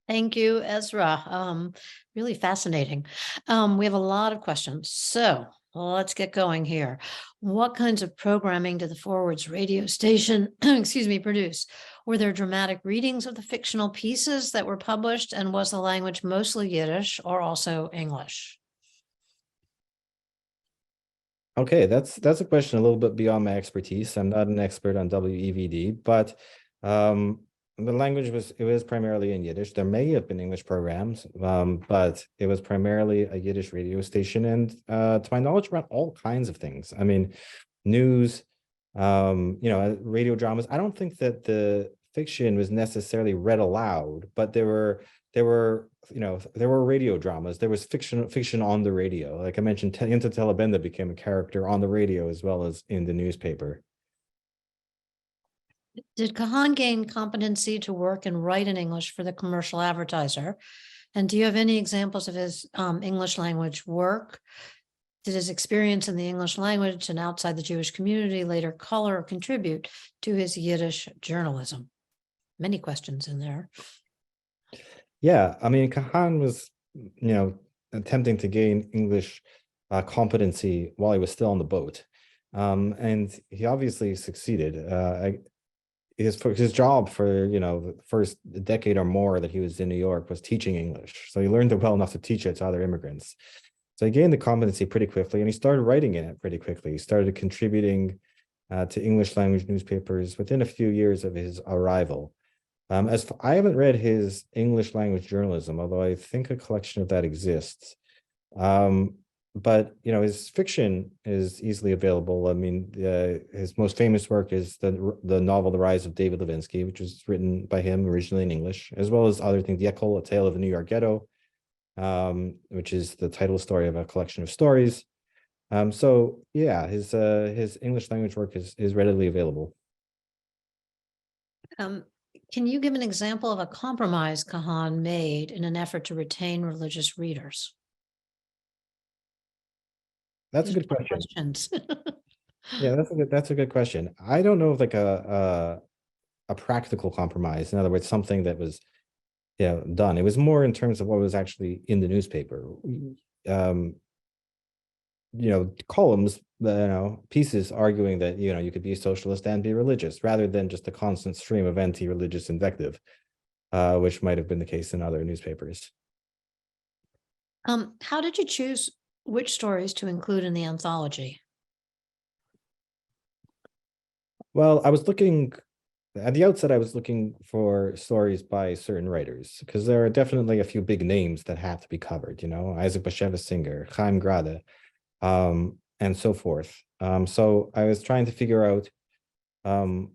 Thank you, Ezra. Really fascinating. We have a lot of questions. So let's get going here. What kinds of programming did the Forwards radio station, excuse me, produce? Were there dramatic readings of the fictional pieces that were published? And was the language mostly Yiddish or also English? Okay, that's a question a little bit beyond my expertise. I'm not an expert on WEVD, but the language was primarily in Yiddish. There may have been English programs, but it was primarily a Yiddish radio station, and to my knowledge, around all kinds of things. I mean, news, radio dramas. I don't think that the fiction was necessarily read aloud, but there were radio dramas. There was fiction on the radio. Like I mentioned, Into Telebenda became a character on the radio as well as in the newspaper. Did Kahan gain competency to work and write in English for the commercial advertiser? And do you have any examples of his English language work? Did his experience in the English language and outside the Jewish community later color or contribute to his Yiddish journalism? Many questions in there. Yeah, I mean, Kahan was, attempting to gain English competency while he was still on the boat. And he obviously succeeded. His job for the first decade or more that he was in New York was teaching English, so he learned it well enough to teach it to other immigrants. So he gained the competency pretty quickly, and he started writing in it pretty quickly. He started contributing to English language newspapers within a few years of his arrival. I haven't read his English language journalism, although I think a collection of that exists. But his fiction is easily available. I mean, his most famous work is the novel "The Rise of David Levinsky," which was written by him originally in English, as well as other things. Yekel, A Tale of the New York Ghetto, which is the title story of a collection of stories. So yeah, his English language work is readily available. Can you give an example of a compromise Kahan made in an effort to retain religious readers? That's a good question. Questions. Yeah, that's a good question. I don't know if like a practical compromise. In other words, something that was done. It was more in terms of what was actually in the newspaper. Columns, pieces arguing that you could be a socialist and be religious, rather than just a constant stream of anti-religious invective, which might have been the case in other newspapers. How did you choose which stories to include in the anthology? Well, I was looking at the outset, I was looking for stories by certain writers because there are definitely a few big names that have to be covered. Isaac Bashevis Singer, Chaim Grade, and so forth. So I was trying to figure out um,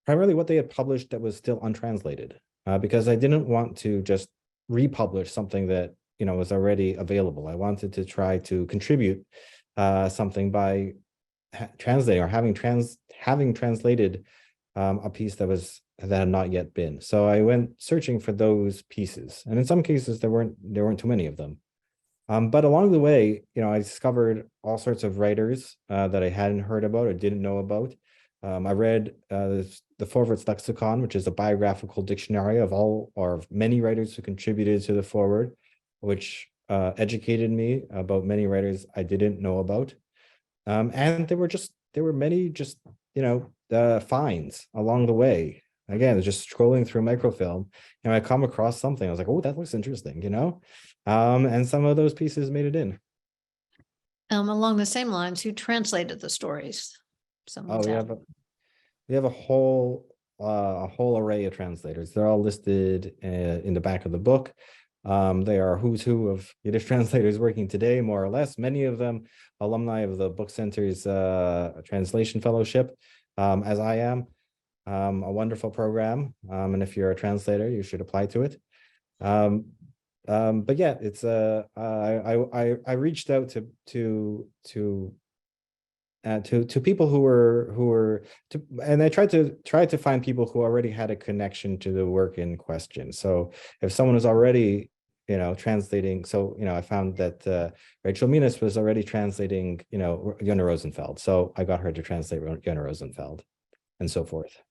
primarily what they had published that was still untranslated, because I didn't want to just republish something that was already available. I wanted to try to contribute something by translating or having translated a piece that had not yet been. So I went searching for those pieces, and in some cases there weren't too many of them. But along the way, I discovered all sorts of writers that I hadn't heard about or didn't know about. I read the Forward's Lexicon, which is a biographical dictionary of all or of many writers who contributed to the Forward, which educated me about many writers I didn't know about. And there were many just finds along the way. Again, just scrolling through microfilm, I come across something. I was like, oh, that looks interesting, and some of those pieces made it in. Along the same lines, who translated the stories? Oh, Someone's out. we have a whole array of translators. They're all listed in the back of the book. They are who's who of Yiddish translators working today, more or less. Many of them alumni of the Book Center's translation fellowship, as I am. A wonderful program, and if you're a translator, you should apply to it. But yeah, it's I reached out to people who were and I tried to find people who already had a connection to the work in question. So if someone was already translating, so I found that Rachel Minas was already translating Yona Rosenfeld, so I got her to translate Yona Rosenfeld, and so forth.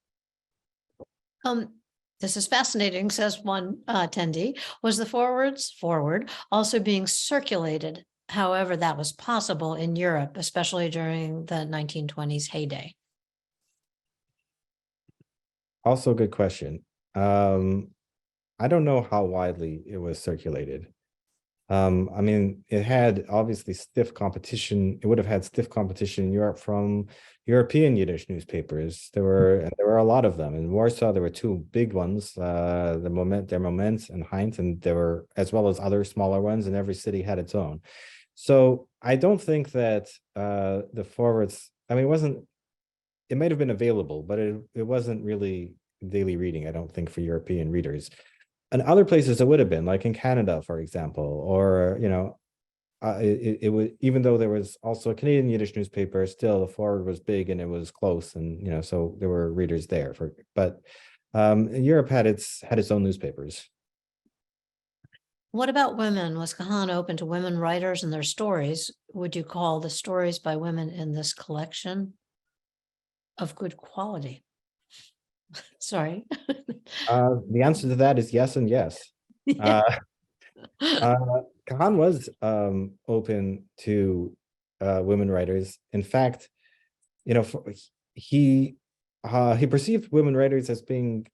This is fascinating, says one attendee. Was the forward also being circulated, however that was possible in Europe, especially during the 1920s heyday? Also a good question. I don't know how widely it was circulated. I mean, it had obviously stiff competition. It would have had stiff competition in Europe from European Yiddish newspapers. There were a lot of them. In Warsaw, there were two big ones, der Moment and Heinz, and there were, as well as other smaller ones, and every city had its own. So I don't think that the forwards, I mean, it might have been available, but it wasn't really daily reading, I don't think, for European readers. And other places it would have been, like in Canada, for example, or it would, even though there was also a Canadian Yiddish newspaper, still the Forward was big and it was close, and so there were readers there. But Europe had its own newspapers. What about women? Was Kahan open to women writers and their stories? Would you call the stories by women in this collection of good quality? Sorry. The answer to that is yes and yes. Yeah. Kahan was open to women writers. In fact, he perceived women writers as being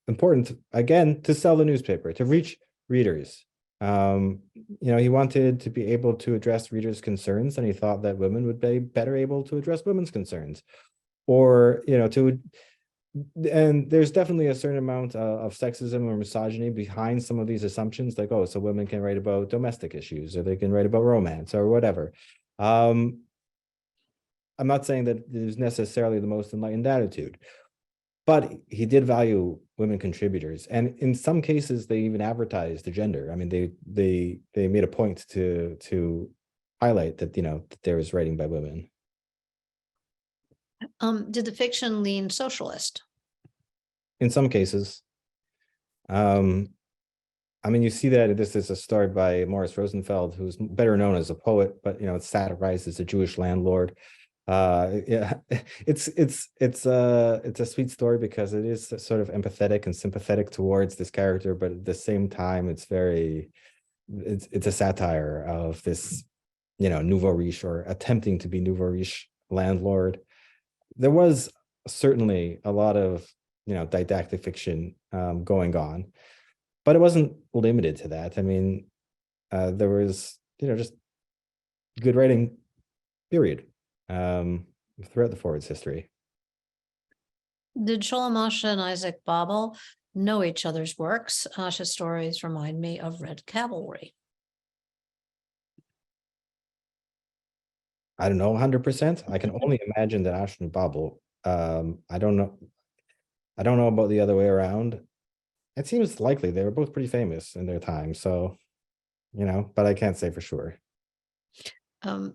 important, again, to sell the newspaper, to reach readers. He wanted to be able to address readers' concerns, and he thought that women would be better able to address women's concerns, or and there's definitely a certain amount of sexism or misogyny behind some of these assumptions, like, oh, so women can write about domestic issues, or they can write about romance, or whatever. I'm not saying that there's necessarily the most enlightened attitude, but he did value women contributors, and in some cases they even advertised the gender. I mean, they made a point to highlight that that there was writing by women. Did the fiction lean socialist? In some cases. I mean, you see that this is a story by Morris Rosenfeld, who's better known as a poet, but it satirizes a Jewish landlord. Yeah, it's a sweet story because it is sort of empathetic and sympathetic towards this character, but at the same time, it's a satire of this, nouveau riche, or attempting to be nouveau riche landlord. There was certainly a lot of didactic fiction going on, but it wasn't limited to that. I mean, there was just good writing, period, throughout the Forward's history. Did Sholem Moshe and Isaac Babel know each other's works? Asha's stories remind me of Red Cavalry. I don't know 100%. I can only imagine that Ash and Babel. I don't know. I don't know about the other way around. It seems likely they were both pretty famous in their time, so but I can't say for sure. Um,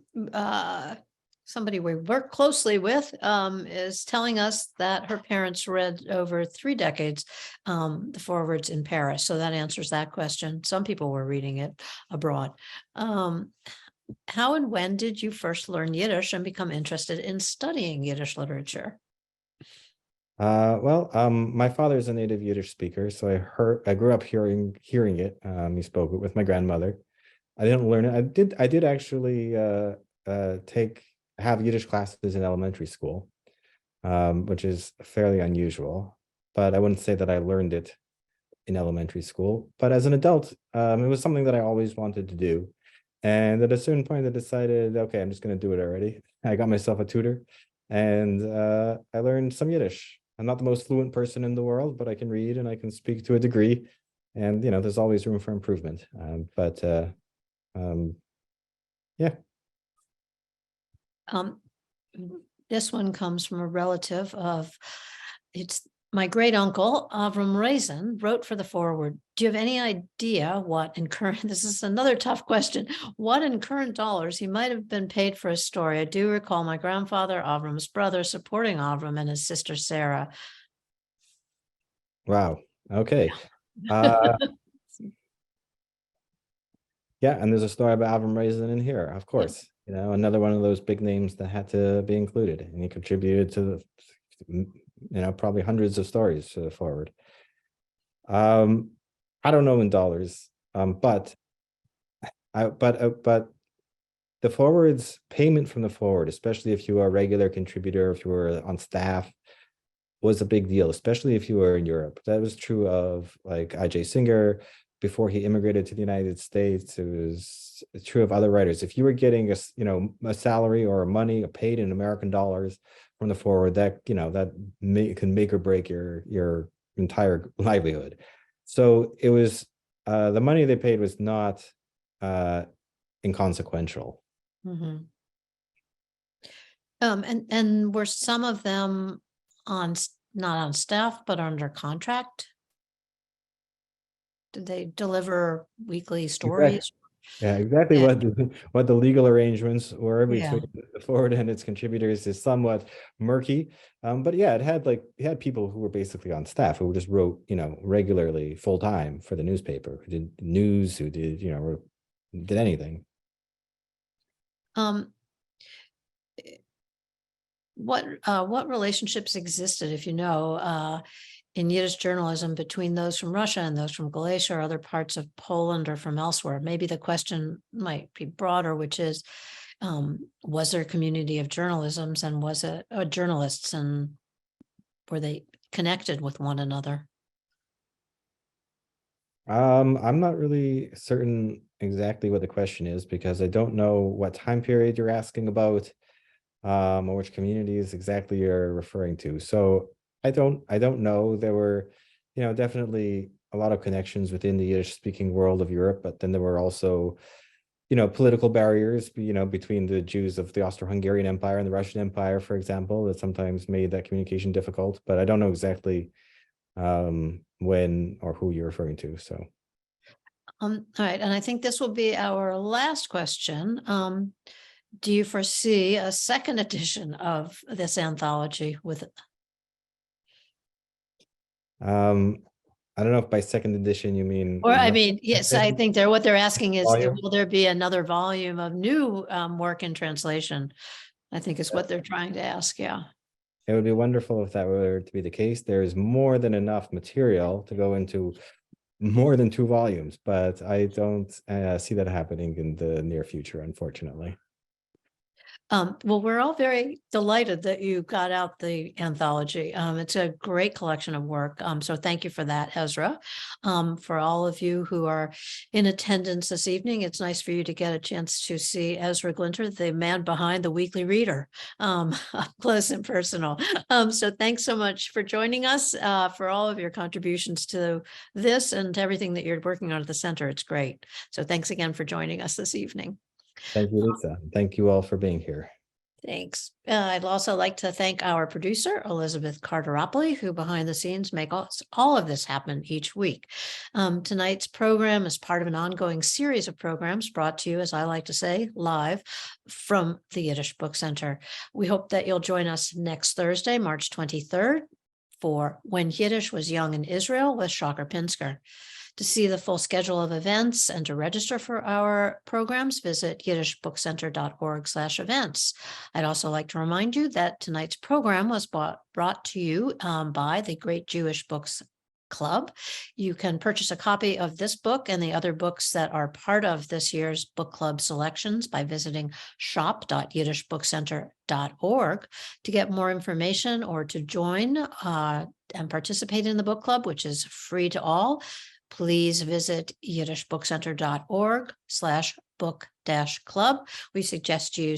Somebody we work closely with is telling us that her parents read over 3 decades the forewords in Paris. So that answers that question. Some people were reading it abroad. How and when did you first learn Yiddish and become interested in studying Yiddish literature? My father is a native Yiddish speaker, so I grew up hearing it. He spoke it with my grandmother. I didn't learn it. I did actually have Yiddish classes in elementary school, which is fairly unusual. But I wouldn't say that I learned it in elementary school. But as an adult, it was something that I always wanted to do. And at a certain point, I decided, okay, I'm just going to do it already. I got myself a tutor, and I learned some Yiddish. I'm not the most fluent person in the world, but I can read and I can speak to a degree. And there's always room for improvement. Yeah. This one comes from a relative of, it's my great uncle, Avram Raisin, wrote for the foreword. Do you have any idea what in current, this is another tough question, what in current dollars he might have been paid for his story? I do recall my grandfather, Avram's brother, supporting Avram and his sister Sarah. Wow. Okay. Yeah, and there's a story about Avram Raisin in here, of course. Another one of those big names that had to be included, and he contributed to probably hundreds of stories to the forward. I don't know in dollars, but the forward's payment from the forward, especially if you are a regular contributor, if you were on staff, was a big deal, especially if you were in Europe. That was true of like I.J. Singer before he immigrated to the United States. It was true of other writers. If you were getting a salary or money paid in American dollars from the forward, that can make or break your entire livelihood. So it was the money they paid was not inconsequential. Mm-hmm. And were some of them not on staff, but under contract? Did they deliver weekly stories? Yeah, exactly Yeah. what the legal arrangements were Yeah. between the forward and its contributors is somewhat murky. But yeah, it had people who were basically on staff who just wrote, regularly full time for the newspaper, who did news, who did, did anything. Um, what relationships existed, if in Yiddish journalism between those from Russia and those from Galicia or other parts of Poland or from elsewhere? Maybe the question might be broader, which is, was there a community of journalisms and was it journalists, and were they connected with one another? I'm not really certain exactly what the question is because I don't know what time period you're asking about, or which communities exactly you're referring to. So I don't know. There were, definitely a lot of connections within the Yiddish speaking world of Europe, but then there were also, political barriers, between the Jews of the Austro-Hungarian Empire and the Russian Empire, for example, that sometimes made that communication difficult. But I don't know exactly when or who you're referring to. So All right, and I think this will be our last question. Do you foresee a second edition of this anthology with? I don't know if by second edition you mean Or I mean, yes, I think what they're asking is, volume. will there be another volume of new work in translation? I think is what they're trying to ask. Yeah. It would be wonderful if that were to be the case. There is more than enough material to go into more than 2 volumes, but I don't see that happening in the near future, unfortunately. Well, we're all very delighted that you got out the anthology. It's a great collection of work. So thank you for that, Ezra. For all of you who are in attendance this evening, it's nice for you to get a chance to see Ezra Glinter, the man behind the Weekly Reader, up close and personal. So thanks so much for joining us, for all of your contributions to this and to everything that you're working on at the center. It's great. So thanks again for joining us this evening. Thank you, Lisa. Thank you all for being here. Thanks. I'd also like to thank our producer, Elizabeth Carteropoli, who behind the scenes make all of this happen each week. Tonight's program is part of an ongoing series of programs brought to you, as I like to say, live from the Yiddish Book Center. We hope that you'll join us next Thursday, March 23rd, for When Yiddish Was Young in Israel with Shocker Pinsker. To see the full schedule of events and to register for our programs, visit yiddishbookcenter.org/events. I'd also like to remind you that tonight's program was brought to you by the Great Jewish Books Club. You can purchase a copy of this book and the other books that are part of this year's book club selections by visiting shop.yiddishbookcenter.org. To get more information or to join and participate in the book club, which is free to all, please visit yiddishbookcenter.org/book-club. We suggest you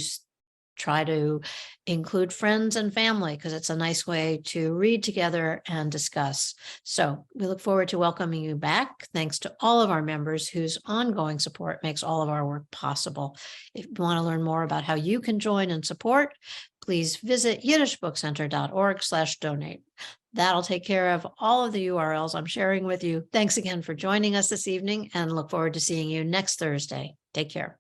try to include friends and family because it's a nice way to read together and discuss. So we look forward to welcoming you back. Thanks to all of our members whose ongoing support makes all of our work possible. If you want to learn more about how you can join and support, please visit yiddishbookcenter.org/donate. That'll take care of all of the URLs I'm sharing with you. Thanks again for joining us this evening and look forward to seeing you next Thursday. Take care.